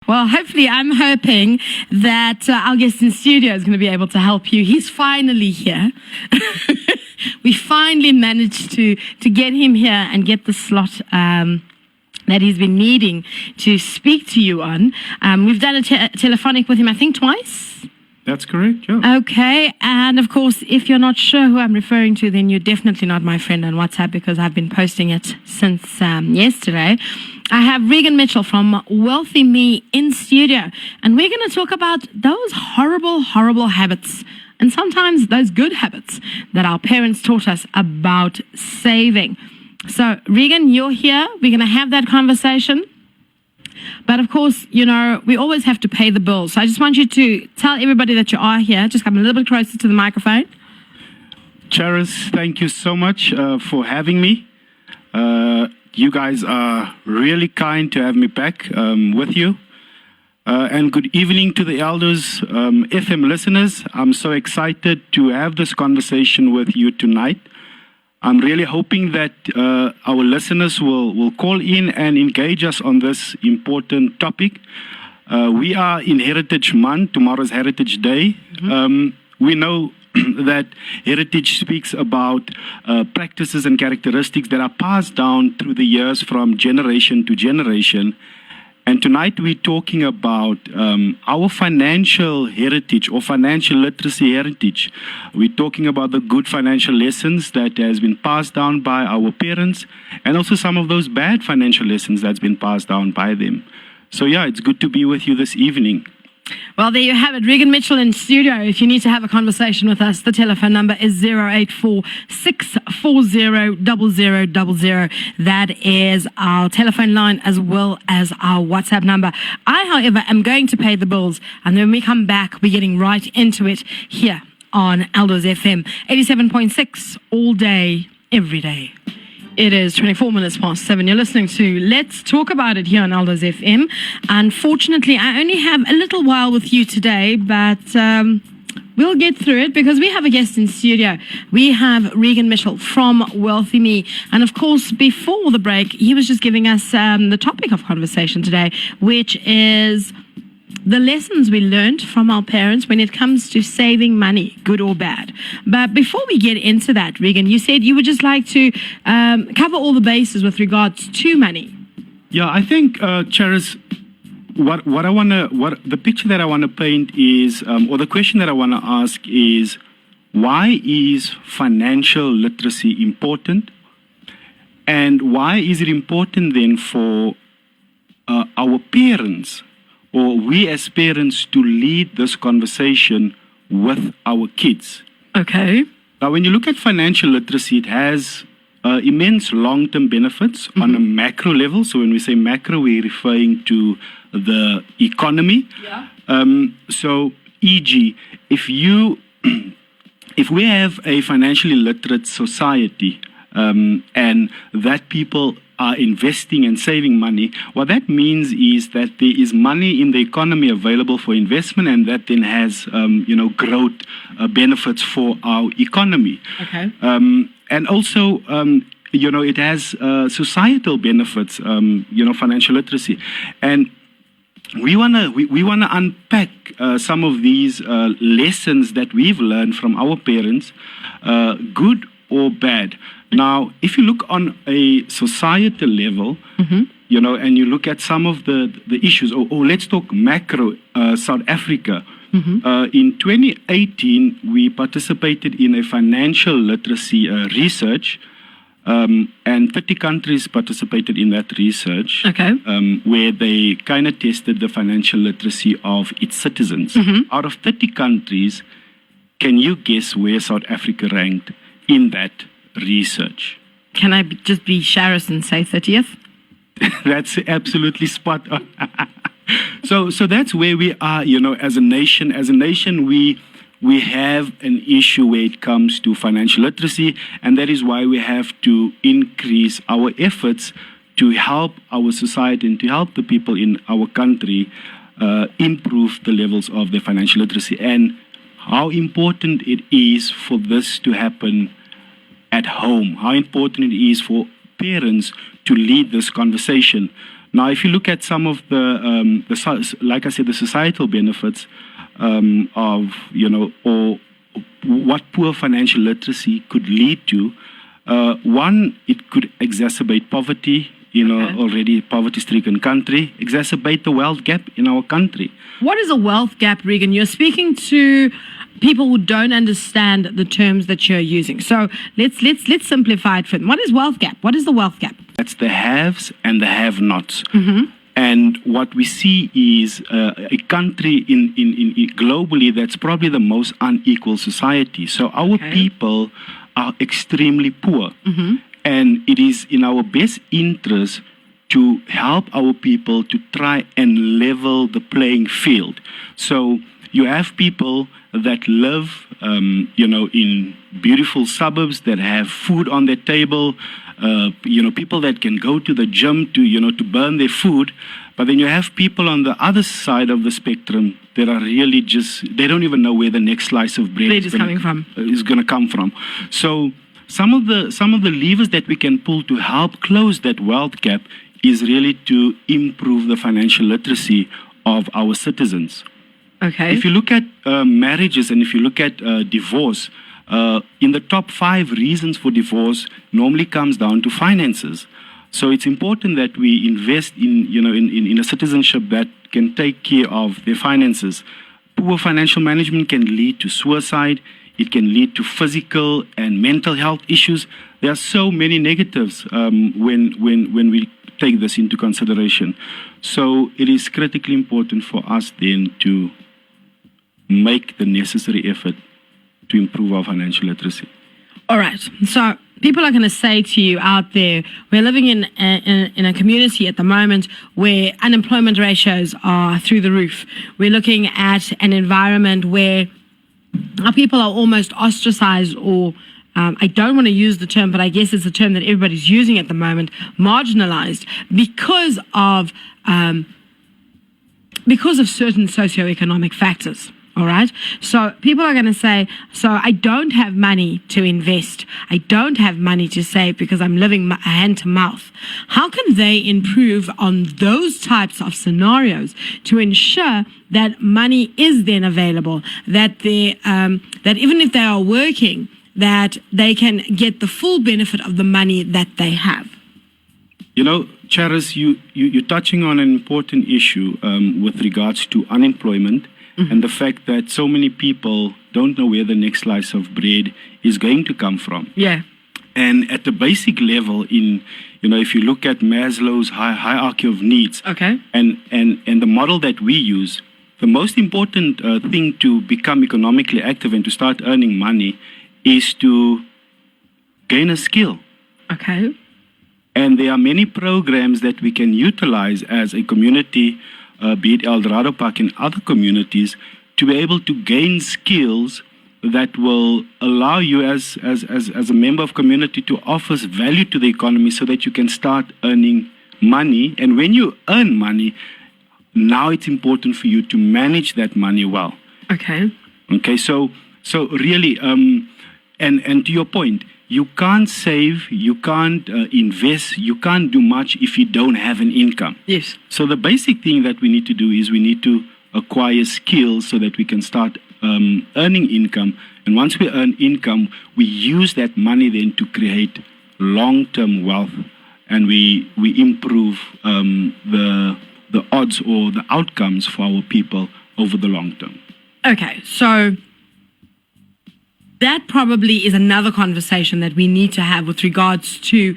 Well, hopefully, I'm hoping that our guest in studio is going to be able to help you. He's finally here. We finally managed to get him here and get the slot that he's been needing to speak to you on. We've done a telephonic with him, I think, twice. That's correct, yeah. Okay, and of course, if you're not sure who I'm referring to, then you're definitely not my friend on WhatsApp because I've been posting it since yesterday. I have Regan Mitchell from WealthyMe in studio, and we're going to talk about those horrible, horrible habits, and sometimes those good habits that our parents taught us about saving. So, Regan, you're here. We're going to have that conversation. But of course, you know, we always have to pay the bills. So I just want you to tell everybody that you are here. Just come a little bit closer to the microphone. Charis, thank you so much for having me. You guys are really kind to have me back with you. And good evening to the elders, FM listeners. I'm so excited to have this conversation with you tonight. I'm really hoping that our listeners will call in and engage us on this important topic. We are in Heritage Month. Tomorrow's Heritage Day. We know that heritage speaks about practices and characteristics that are passed down through the years from generation to generation. And tonight we're talking about our financial heritage or financial literacy heritage. We're talking about the good financial lessons that has been passed down by our parents and also some of those bad financial lessons that's been passed down by them. So yeah, it's good to be with you this evening. Well, there you have it. Regan Mitchell in studio. If you need to have a conversation with us, the telephone number is 084-640-0000. That is our telephone line as well as our WhatsApp number. I, however, am going to pay the bills. And when we come back, we're getting right into it here on Elders FM 87.6 all day, every day. It is 24 minutes past 7. You're listening to Let's Talk About It here on Elders FM. Unfortunately, I only have a little while with you today, but we'll get through it because we have a guest in studio. We have Regan Mitchell from WealthyMe. And of course, before the break, he was just giving us the topic of conversation today, which is the lessons we learned from our parents when it comes to saving money, good or bad. But before we get into that, Regan, you said you would just like to cover all the bases with regards to money. Yeah, I think, Charis, the picture that I want to paint is, or the question that I want to ask is, why is financial literacy important? And why is it important then for our parents, or we as parents, to lead this conversation with our kids? Okay. Now, when you look at financial literacy, it has immense long-term benefits on a macro level. So when we say macro, we're referring to the economy. Yeah. So, e.g., if we have a financially literate society and that people are investing and saving money, what that means is that there is money in the economy available for investment, and that then has, growth benefits for our economy. Okay. And also, it has societal benefits, financial literacy. And we wanna unpack some of these lessons that we've learned from our parents, good or bad. Now, if you look on a societal level, and you look at some of the issues, or let's talk macro, South Africa. In 2018, we participated in a financial literacy research, and 30 countries participated in that research, where they kind of tested the financial literacy of its citizens. Out of 30 countries, can you guess where South Africa ranked in that research? Can I just be Charis and say 30th? That's absolutely spot on. So that's where we are, as a nation. As a nation, we have an issue where it comes to financial literacy, and that is why we have to increase our efforts to help our society and to help the people in our country improve the levels of their financial literacy, and how important it is for this to happen at home, how important it is for parents to lead this conversation. Now, if you look at some of like I said, the societal benefits of, or what poor financial literacy could lead to, one, it could exacerbate poverty in an already poverty-stricken country, exacerbate the wealth gap in our country. What is a wealth gap, Regan? You're speaking to people who don't understand the terms that you're using. So let's simplify it for them. What is wealth gap? What is the wealth gap? That's the haves and the have-nots. And what we see is a country in globally that's probably the most unequal society. So our people are extremely poor. And it is in our best interest to help our people to try and level the playing field. So you have people that live, in beautiful suburbs that have food on their table, people that can go to the gym to burn their food. But then you have people on the other side of the spectrum that are really they don't even know where the next slice of bread is going to come from. So some of the levers that we can pull to help close that wealth gap is really to improve the financial literacy of our citizens. Okay. If you look at marriages and if you look at divorce, in the top 5 reasons for divorce normally comes down to finances. So it's important that we invest in a citizenship that can take care of their finances. Poor financial management can lead to suicide. It can lead to physical and mental health issues. There are so many negatives when we take this into consideration. So it is critically important for us then to make the necessary effort to improve our financial literacy. All right. So people are going to say to you out there, we're living in a community at the moment where unemployment ratios are through the roof. We're looking at an environment where our people are almost ostracized, or I don't want to use the term, but I guess it's a term that everybody's using at the moment, marginalized because of certain socioeconomic factors. All right. So people are going to say, so I don't have money to invest. I don't have money to save because I'm living hand to mouth. How can they improve on those types of scenarios to ensure that money is then available, that that even if they are working, that they can get the full benefit of the money that they have? Charis, you're touching on an important issue with regards to unemployment. And the fact that so many people don't know where the next slice of bread is going to come from. Yeah. And at the basic level, if you look at Maslow's hierarchy of needs, and the model that we use, the most important thing to become economically active and to start earning money is to gain a skill. Okay. And there are many programs that we can utilize as a community, be it El Dorado Park and other communities, to be able to gain skills that will allow you as a member of community to offer value to the economy so that you can start earning money. And when you earn money, now it's important for you to manage that money well. Okay. So really, and to your point, you can't save, you can't invest, you can't do much if you don't have an income. Yes. So the basic thing that we need to do is we need to acquire skills so that we can start earning income. And once we earn income, we use that money then to create long-term wealth, and we improve the odds or the outcomes for our people over the long term. Okay, so that probably is another conversation that we need to have with regards to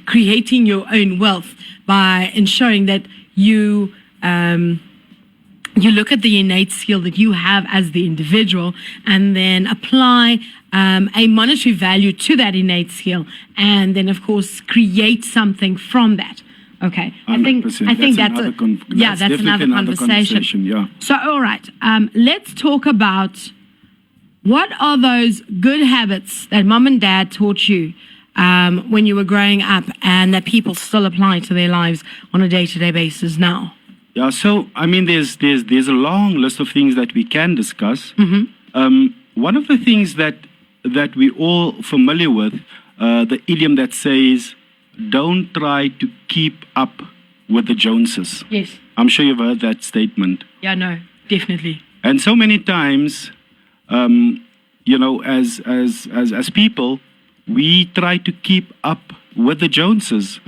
creating your own wealth by ensuring that you look at the innate skill that you have as the individual and then apply a monetary value to that innate skill, and then of course create something from that. Okay, I think that's another conversation. Yeah. So all right, let's talk about what are those good habits that mom and dad taught you when you were growing up and that people still apply to their lives on a day-to-day basis now? Yeah, so I mean, there's a long list of things that we can discuss. One of the things that we're all familiar with, the idiom that says, "Don't try to keep up with the Joneses. Yes. I'm sure you've heard that statement. Yeah, no, definitely. And so many times, as people, we try to keep up with the Joneses.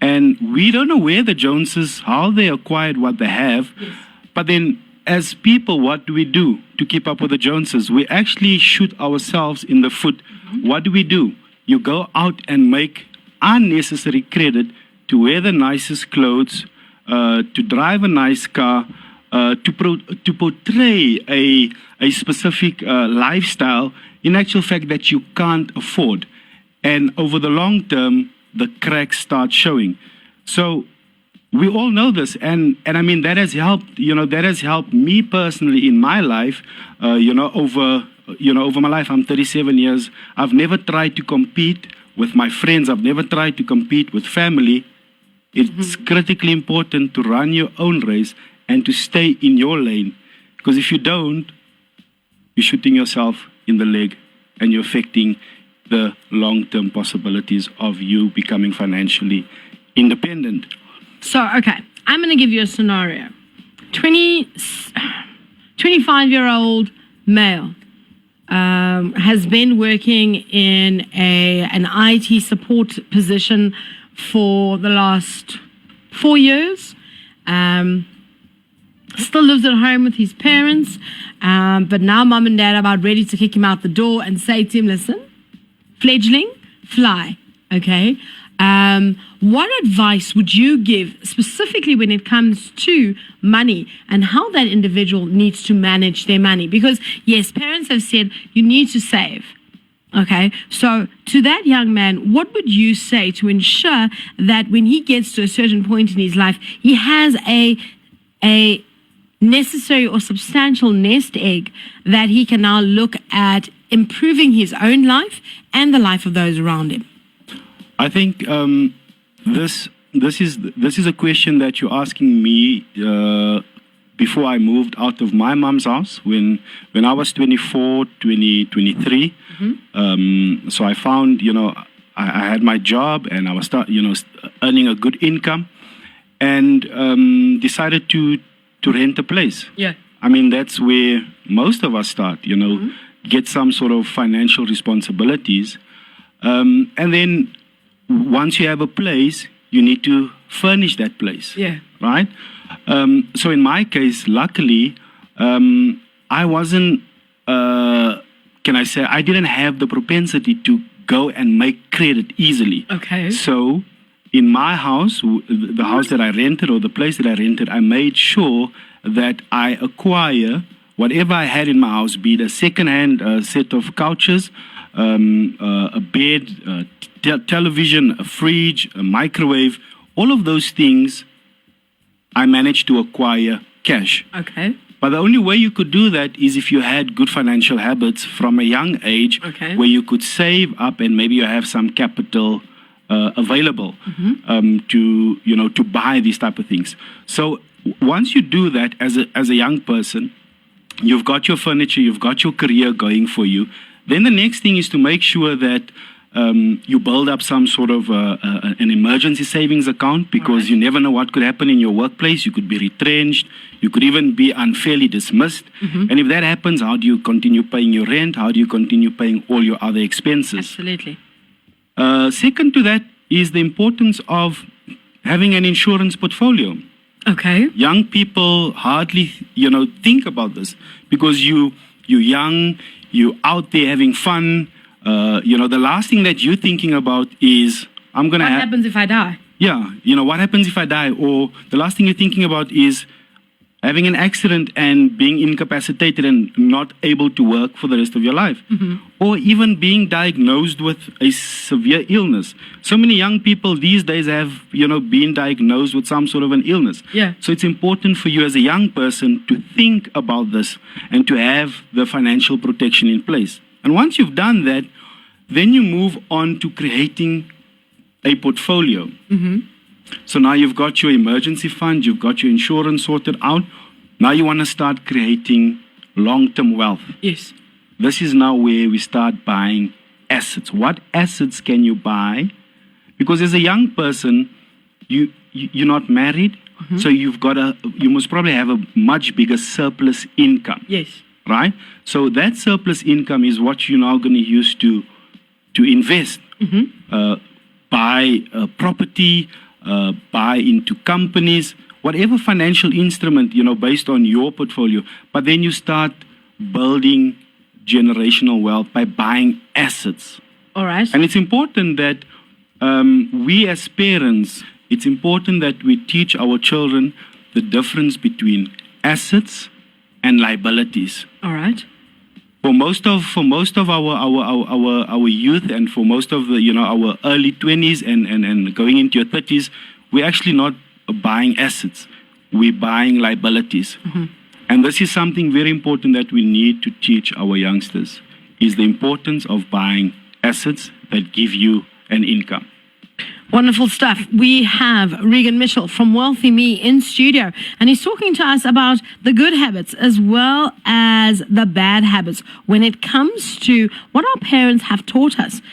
And we don't know where the Joneses, how they acquired what they have. Yes. But then, as people, what do we do to keep up with the Joneses? We actually shoot ourselves in the foot. What do? You go out and make unnecessary credit to wear the nicest clothes, to drive a nice car, to portray a specific lifestyle, in actual fact that you can't afford. And over the long term, the cracks start showing. So we all know this, and I mean that has helped me personally in my life. Over my life, I'm 37 years. I've never tried to compete with my friends. I've never tried to compete with family. It's critically important to run your own race and to stay in your lane, because if you don't, you're shooting yourself in the leg and you're affecting the long-term possibilities of you becoming financially independent. So, okay, I'm going to give you a scenario. 25-year-old male has been working in an IT support position for the last 4 years. Still lives at home with his parents, but now mom and dad are about ready to kick him out the door and say to him, listen, fledgling, fly, okay? What advice would you give specifically when it comes to money and how that individual needs to manage their money? Because, yes, parents have said you need to save, okay? So to that young man, what would you say to ensure that when he gets to a certain point in his life, he has a necessary or substantial nest egg that he can now look at improving his own life and the life of those around him? I think this is a question that you're asking me before I moved out of my mom's house when I was 24, 23. So I found, I had my job and I was earning a good income, and decided to rent a place. Yeah. I mean, that's where most of us start, get some sort of financial responsibilities. And then once you have a place, you need to furnish that place. Yeah. Right? So in my case, luckily, I wasn't, I didn't have the propensity to go and make credit easily. Okay. So in my house, the house that I rented or the place that I rented, I made sure that I acquire whatever I had in my house, be it a second-hand set of couches, a bed, television, a fridge, a microwave, all of those things I managed to acquire cash. Okay. But the only way you could do that is if you had good financial habits from a young age, Okay. where you could save up and maybe you have some capital available to buy these type of things. So once you do that as a young person, you've got your furniture, you've got your career going for you. Then the next thing is to make sure that you build up some sort of an emergency savings account, because Right. you never know what could happen in your workplace. You could be retrenched. You could even be unfairly dismissed. And if that happens, how do you continue paying your rent? How do you continue paying all your other expenses? Absolutely. Second to that is the importance of having an insurance portfolio. Okay. Young people hardly, think about this, because you're young, you're out there having fun. The last thing that you're thinking about is, I'm going to What happens if I die? Yeah, what happens if I die? Or the last thing you're thinking about is having an accident and being incapacitated and not able to work for the rest of your life. Or even being diagnosed with a severe illness. So many young people these days have, been diagnosed with some sort of an illness. Yeah. So it's important for you as a young person to think about this and to have the financial protection in place. And once you've done that, then you move on to creating a portfolio. So now you've got your emergency fund, you've got your insurance sorted out. Now you want to start creating long-term wealth. Yes. This is now where we start buying assets. What assets can you buy? Because as a young person, you're not married, so you must probably have a much bigger surplus income. Yes. Right? So that surplus income is what you're now going to use to invest, buy property, buy into companies, whatever financial instrument, based on your portfolio. But then you start building generational wealth by buying assets. All right. And it's important that we as parents, it's important that we teach our children the difference between assets and liabilities. All right. For most of our youth, and for most of the our early 20s and going into your 30s, we're actually not buying assets. We're buying liabilities. And this is something very important that we need to teach our youngsters, is the importance of buying assets that give you an income. Wonderful stuff. We have Regan Mitchell from WealthyMe in studio, and he's talking to us about the good habits as well as the bad habits when it comes to what our parents have taught us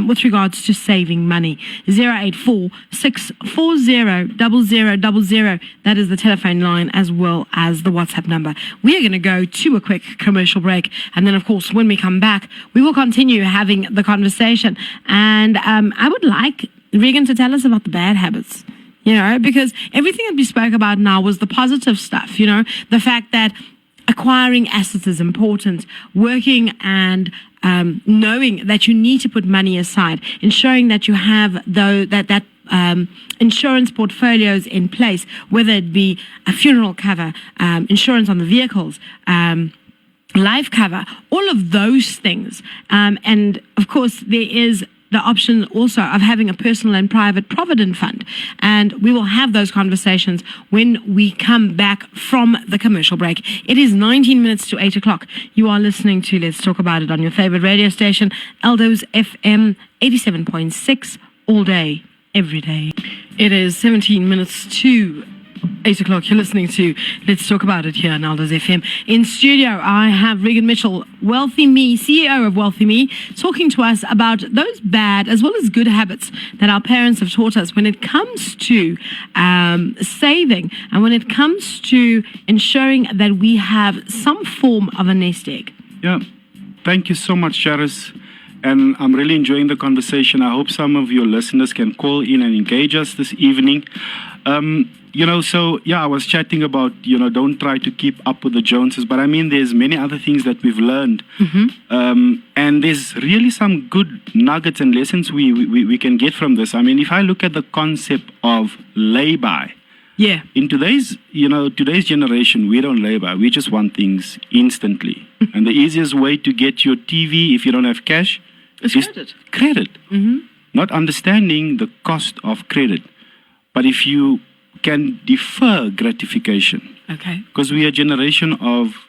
with regards to saving money. 084-640-0000. That is the telephone line as well as the WhatsApp number. We are going to go to a quick commercial break, and then, of course, when we come back, we will continue having the conversation. And I would like Regan to tell us about the bad habits, because everything that we spoke about now was the positive stuff, the fact that acquiring assets is important, working and knowing that you need to put money aside, ensuring that you have that insurance portfolios in place, whether it be a funeral cover, insurance on the vehicles, life cover, all of those things. And of course, there is the option also of having a personal and private provident fund. And we will have those conversations when we come back from the commercial break. It is 19 minutes to 8 o'clock. You are listening to Let's Talk About It on your favorite radio station, Eldo's FM 87.6, all day, every day. It is 17 minutes to 8 o'clock. You're listening to Let's Talk About It here on Aldo's FM. In studio, I have Regan Mitchell, WealthyMe, CEO of WealthyMe, talking to us about those bad as well as good habits that our parents have taught us when it comes to saving and when it comes to ensuring that we have some form of a nest egg. Yeah. Thank you so much, Charis. And I'm really enjoying the conversation. I hope some of your listeners can call in and engage us this evening. I was chatting about, don't try to keep up with the Joneses, but I mean, there's many other things that we've learned. And there's really some good nuggets and lessons we can get from this. I mean, if I look at the concept of lay-by, in today's generation, we don't lay-by. We just want things instantly. And the easiest way to get your TV, if you don't have cash, is credit. Not understanding the cost of credit. But if you can defer gratification, because we are a generation of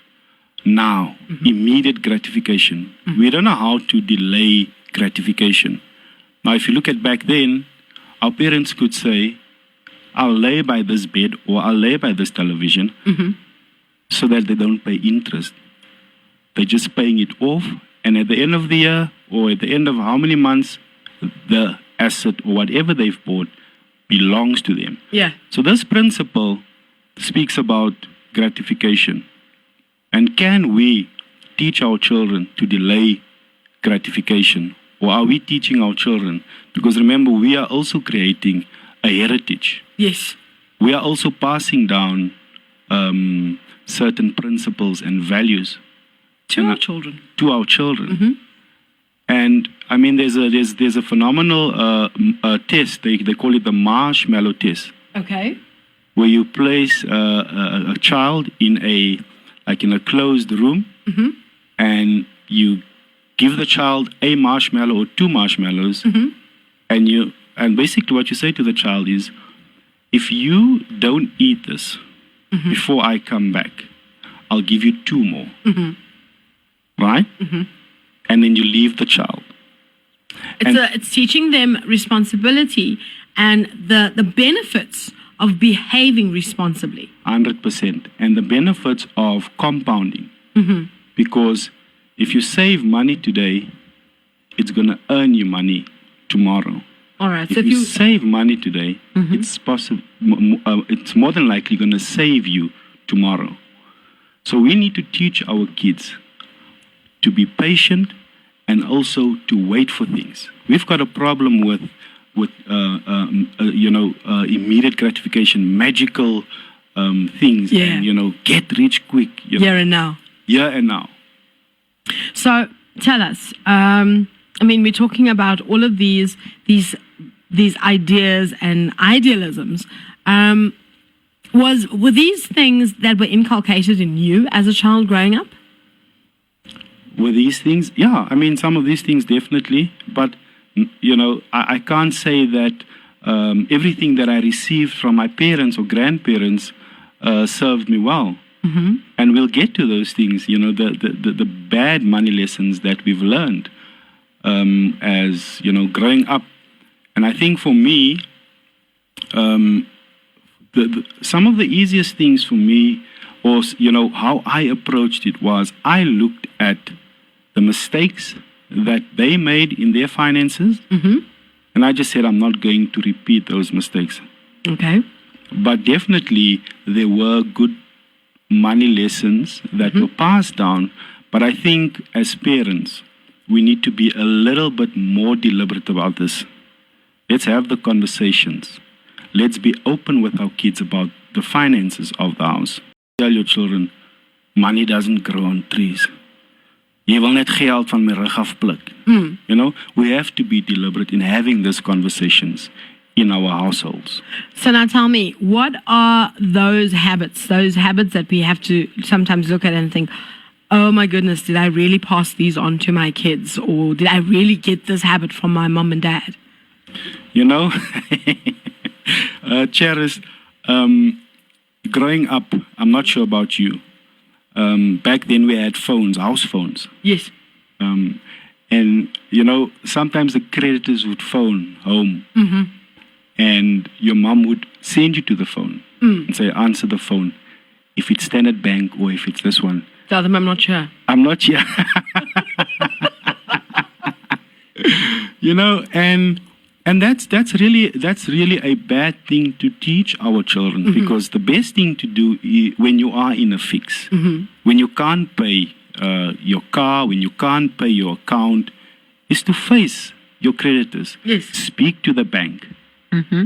now, immediate gratification. We don't know how to delay gratification. Now, if you look at back then, our parents could say, I'll lay by this bed or I'll lay by this television so that they don't pay interest. They're just paying it off, and at the end of the year or at the end of how many months, the asset or whatever they've bought belongs to them. So this principle speaks about gratification. And can we teach our children to delay gratification? Or are we teaching our children? Because remember, we are also creating a heritage. Yes. We are also passing down certain principles and values to our children. And I mean, there's a phenomenal test. They call it the marshmallow test. Where you place a child in a closed room, and you give the child a marshmallow or two marshmallows, and basically what you say to the child is, if you don't eat this before I come back, I'll give you two more. Right? And then you leave the child. It's teaching them responsibility and the benefits of behaving responsibly. 100%. And the benefits of compounding. Because if you save money today, it's going to earn you money tomorrow. All right. If So if you you save money today, it's possible. It's more than likely going to save you tomorrow. So we need to teach our kids to be patient and also to wait for things. We've got a problem with immediate gratification, magical things, Yeah. and get rich quick. here and now. Here and now. So tell us. We're talking about all of these ideas and idealisms. Were these things that were inculcated in you as a child growing up? Were these things? Yeah, some of these things definitely. But, I can't say that everything that I received from my parents or grandparents served me well. Mm-hmm. And we'll get to those things, the bad money lessons that we've learned as, growing up. And I think for me, some of the easiest things for me was, how I approached it was I looked at the mistakes that they made in their finances. Mm-hmm. And I just said, I'm not going to repeat those mistakes. Okay. But definitely there were good money lessons that were passed down. But I think as parents, we need to be a little bit more deliberate about this. Let's have the conversations. Let's be open with our kids about the finances of the house. Tell your children, money doesn't grow on trees. Jy wil net geld van my rug af pluk. We have to be deliberate in having these conversations in our households. So now tell me, what are those habits that we have to sometimes look at and think, oh my goodness, did I really pass these on to my kids? Or did I really get this habit from my mom and dad? Charis, growing up, I'm not sure about you. Back then we had phones, house phones. Yes. And, sometimes the creditors would phone home. Mm-hmm. And your mom would send you to the phone and say, answer the phone. If it's Standard Bank or if it's this one. Tell them I'm not sure. I'm not sure. And that's really a bad thing to teach our children, because the best thing to do when you are in a fix, when you can't pay your car, when you can't pay your account, is to face your creditors. Yes. Speak to the bank. Mm-hmm.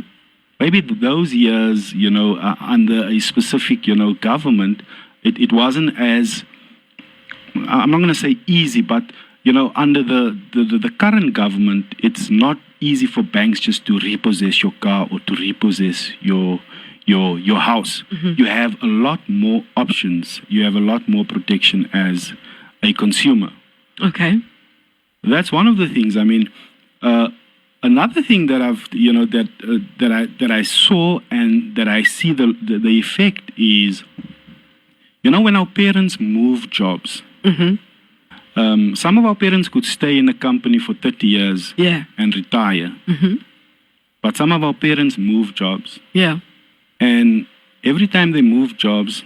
Maybe those years, under a specific, government, it wasn't as, I'm not going to say easy, but, under the current government, it's not easy for banks just to repossess your car or to repossess your house. Mm-hmm. You have a lot more options. You have a lot more protection as a consumer. Okay. That's one of the things. Another thing that I've, that I saw and that I see the effect is, when our parents move jobs. Mm-hmm. Some of our parents could stay in a company for 30 years and retire. Mm-hmm. But some of our parents move jobs. Yeah. And every time they move jobs,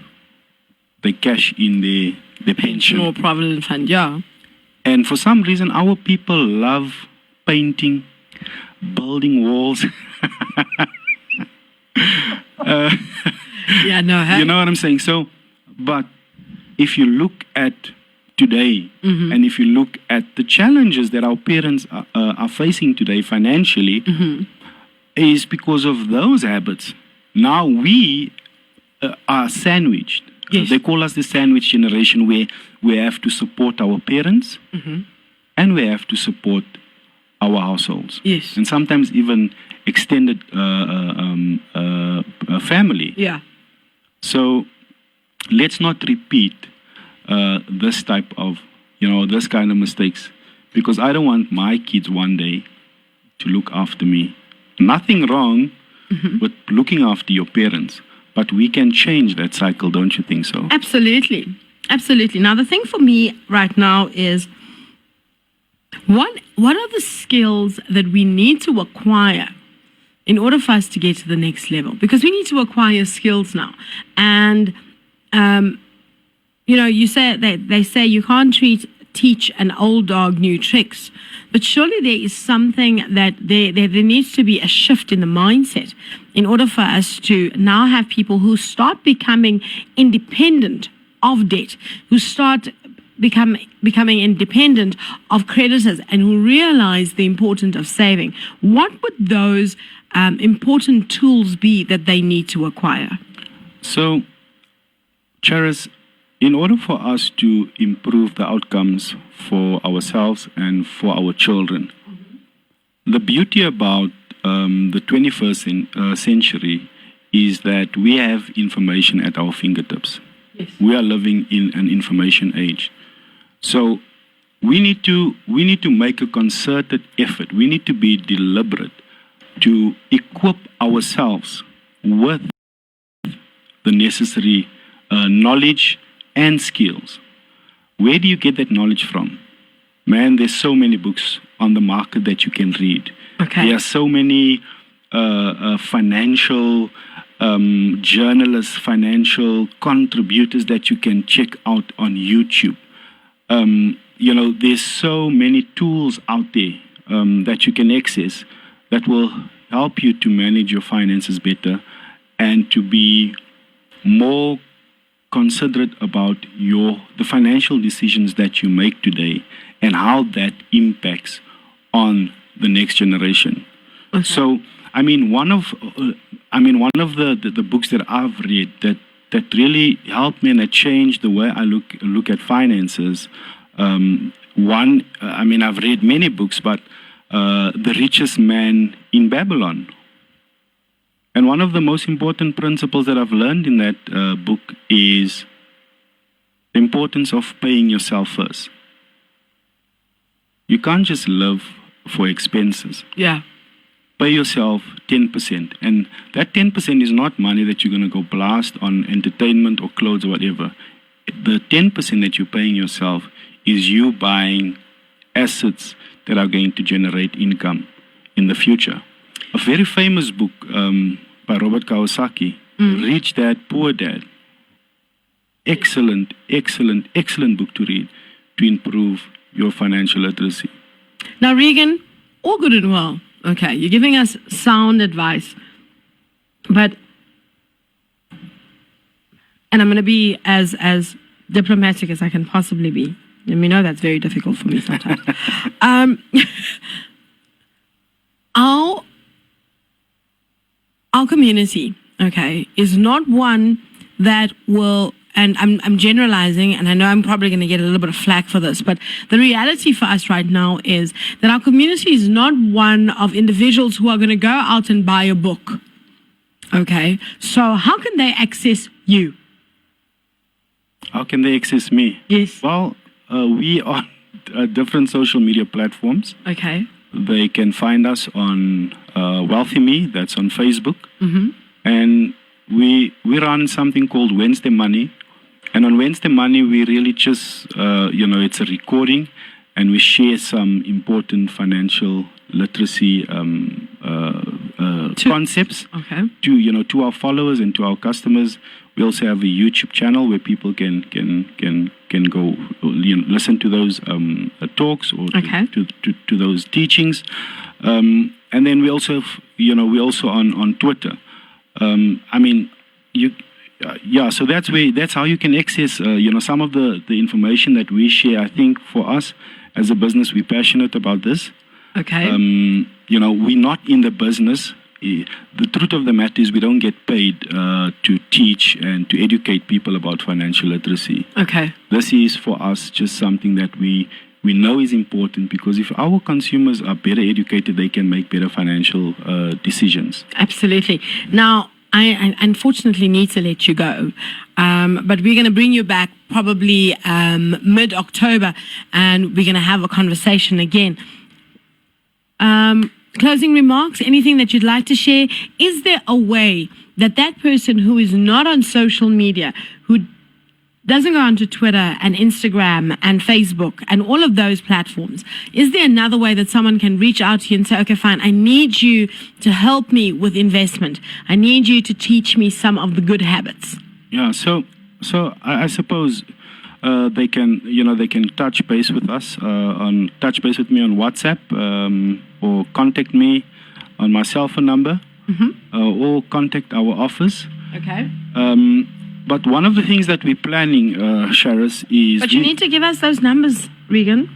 they cash in their pension. Or provident fund, yeah. And for some reason, our people love painting, building walls. Yeah, no. Hey? You know what I'm saying? So, but if you look at today, and if you look at the challenges that our parents are facing today financially, is because of those habits. Now we are sandwiched. Yes. They call us the sandwich generation, where we have to support our parents and we have to support our households. Yes. And sometimes even extended family. Yeah. So let's not repeat this type of, this kind of mistakes, because I don't want my kids one day to look after me. Nothing wrong with looking after your parents, but we can change that cycle, don't you think so? Absolutely. Absolutely. Now, the thing for me right now is, what are the skills that we need to acquire in order for us to get to the next level? Because we need to acquire skills now. And, you say they say you can't treat teach an old dog new tricks. But surely there is something that there needs to be a shift in the mindset in order for us to now have people who start becoming independent of debt, who start becoming independent of creditors, and who realize the importance of saving. What would those important tools be that they need to acquire? So, Charis, in order for us to improve the outcomes for ourselves and for our children, the beauty about the 21st century is that we have information at our fingertips. Yes. We are living in an information age. So we need to make a concerted effort. We need to be deliberate to equip ourselves with the necessary knowledge and skills. Where do you get that knowledge from? Man, there's so many books on the market that you can read. Okay. There are so many financial journalists, financial contributors that you can check out on YouTube. There's so many tools out there that you can access that will help you to manage your finances better and to be more considerate about the financial decisions that you make today and how that impacts on the next generation. Okay. So, one of the books that I've read that really helped me and that changed the way I look at finances. I've read many books, but The Richest Man in Babylon. And one of the most important principles that I've learned in that book is the importance of paying yourself first. You can't just live for expenses. Yeah. Pay yourself 10%. And that 10% is not money that you're going to go blast on entertainment or clothes or whatever. The 10% that you're paying yourself is you buying assets that are going to generate income in the future. A very famous book by Robert Kiyosaki, Rich Dad, Poor Dad. Excellent, excellent, excellent book to read to improve your financial literacy. Now, Regan, all good and well. Okay, you're giving us sound advice, and I'm going to be as diplomatic as I can possibly be. And we know that's very difficult for me sometimes. Our community, okay, is not one that will, and I'm generalizing, and I know I'm probably going to get a little bit of flack for this, but the reality for us right now is that our community is not one of individuals who are going to go out and buy a book. Okay, so how can they access you? How can they access me? Yes. Well, we are on different social media platforms. Okay. They can find us on WealthyMe, that's on Facebook. Mm-hmm. And we run something called Wednesday Money. And on Wednesday Money, we really just, it's a recording, and we share some important financial literacy concepts to our followers and to our customers. We also have a YouTube channel where people can go listen to those talks or to those teachings. And then we also we're also on Twitter. So that's how you can access some of the information that we share. I think for us as a business, we're passionate about this. Okay. We're not in the business. The truth of the matter is we don't get paid to teach and to educate people about financial literacy. Okay. This is for us just something that we know is important, because if our consumers are better educated, they can make better financial decisions. Absolutely. Now, I unfortunately need to let you go, but we're going to bring you back probably mid-October, and we're going to have a conversation again. Closing remarks, anything that you'd like to share? Is there a way that person who is not on social media, who doesn't go onto Twitter and Instagram and Facebook and all of those platforms, is there another way that someone can reach out to you and say, okay, fine, I need you to help me with investment. I need you to teach me some of the good habits? Yeah, so I suppose they can touch base with us touch base with me on WhatsApp or contact me on my cell phone number or contact our office. Okay. But one of the things that we're planning, Charis, is... But you need to give us those numbers, Regan.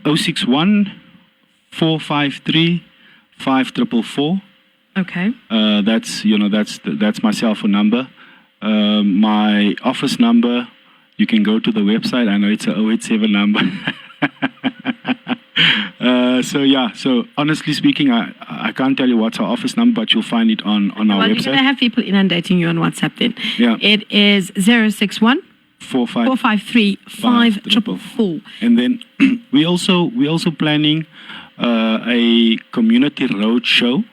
061 453 5444. Okay. That's my cell phone number. My office number, you can go to the website. I know it's a 087 number. So honestly speaking, I can't tell you what's our office number, but you'll find it on our Well, website. you're going to have people inundating you on WhatsApp then. Yeah. It is 061 453 5444. And then we also planning a community road show.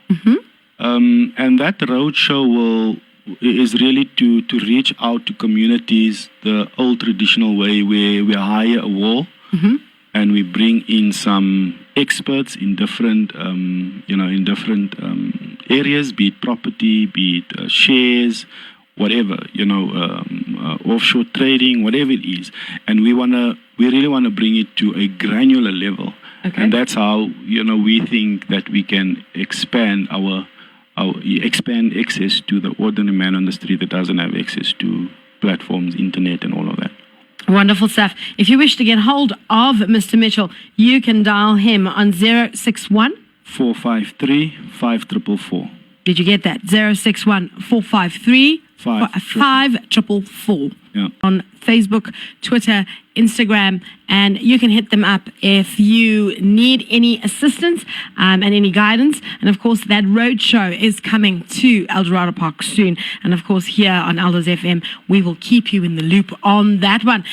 And that road show is really to reach out to communities the old traditional way, where we hire a wall and we bring in some experts in different areas, be it property, be it shares, whatever, offshore trading, whatever it is. And we really want to bring it to a granular level. Okay. And that's how, we think that we can expand expand access to the ordinary man on the street that doesn't have access to platforms, internet, and all of that. Wonderful stuff. If you wish to get hold of Mr. Mitchell, you can dial him on 061 453 5444. Did you get that? 061 453 5444. Yeah. On Facebook, Twitter, Instagram, and you can hit them up if you need any assistance and any guidance. And of course, that road show is coming to Eldorado Park soon. And of course, here on Elders FM, we will keep you in the loop on that one.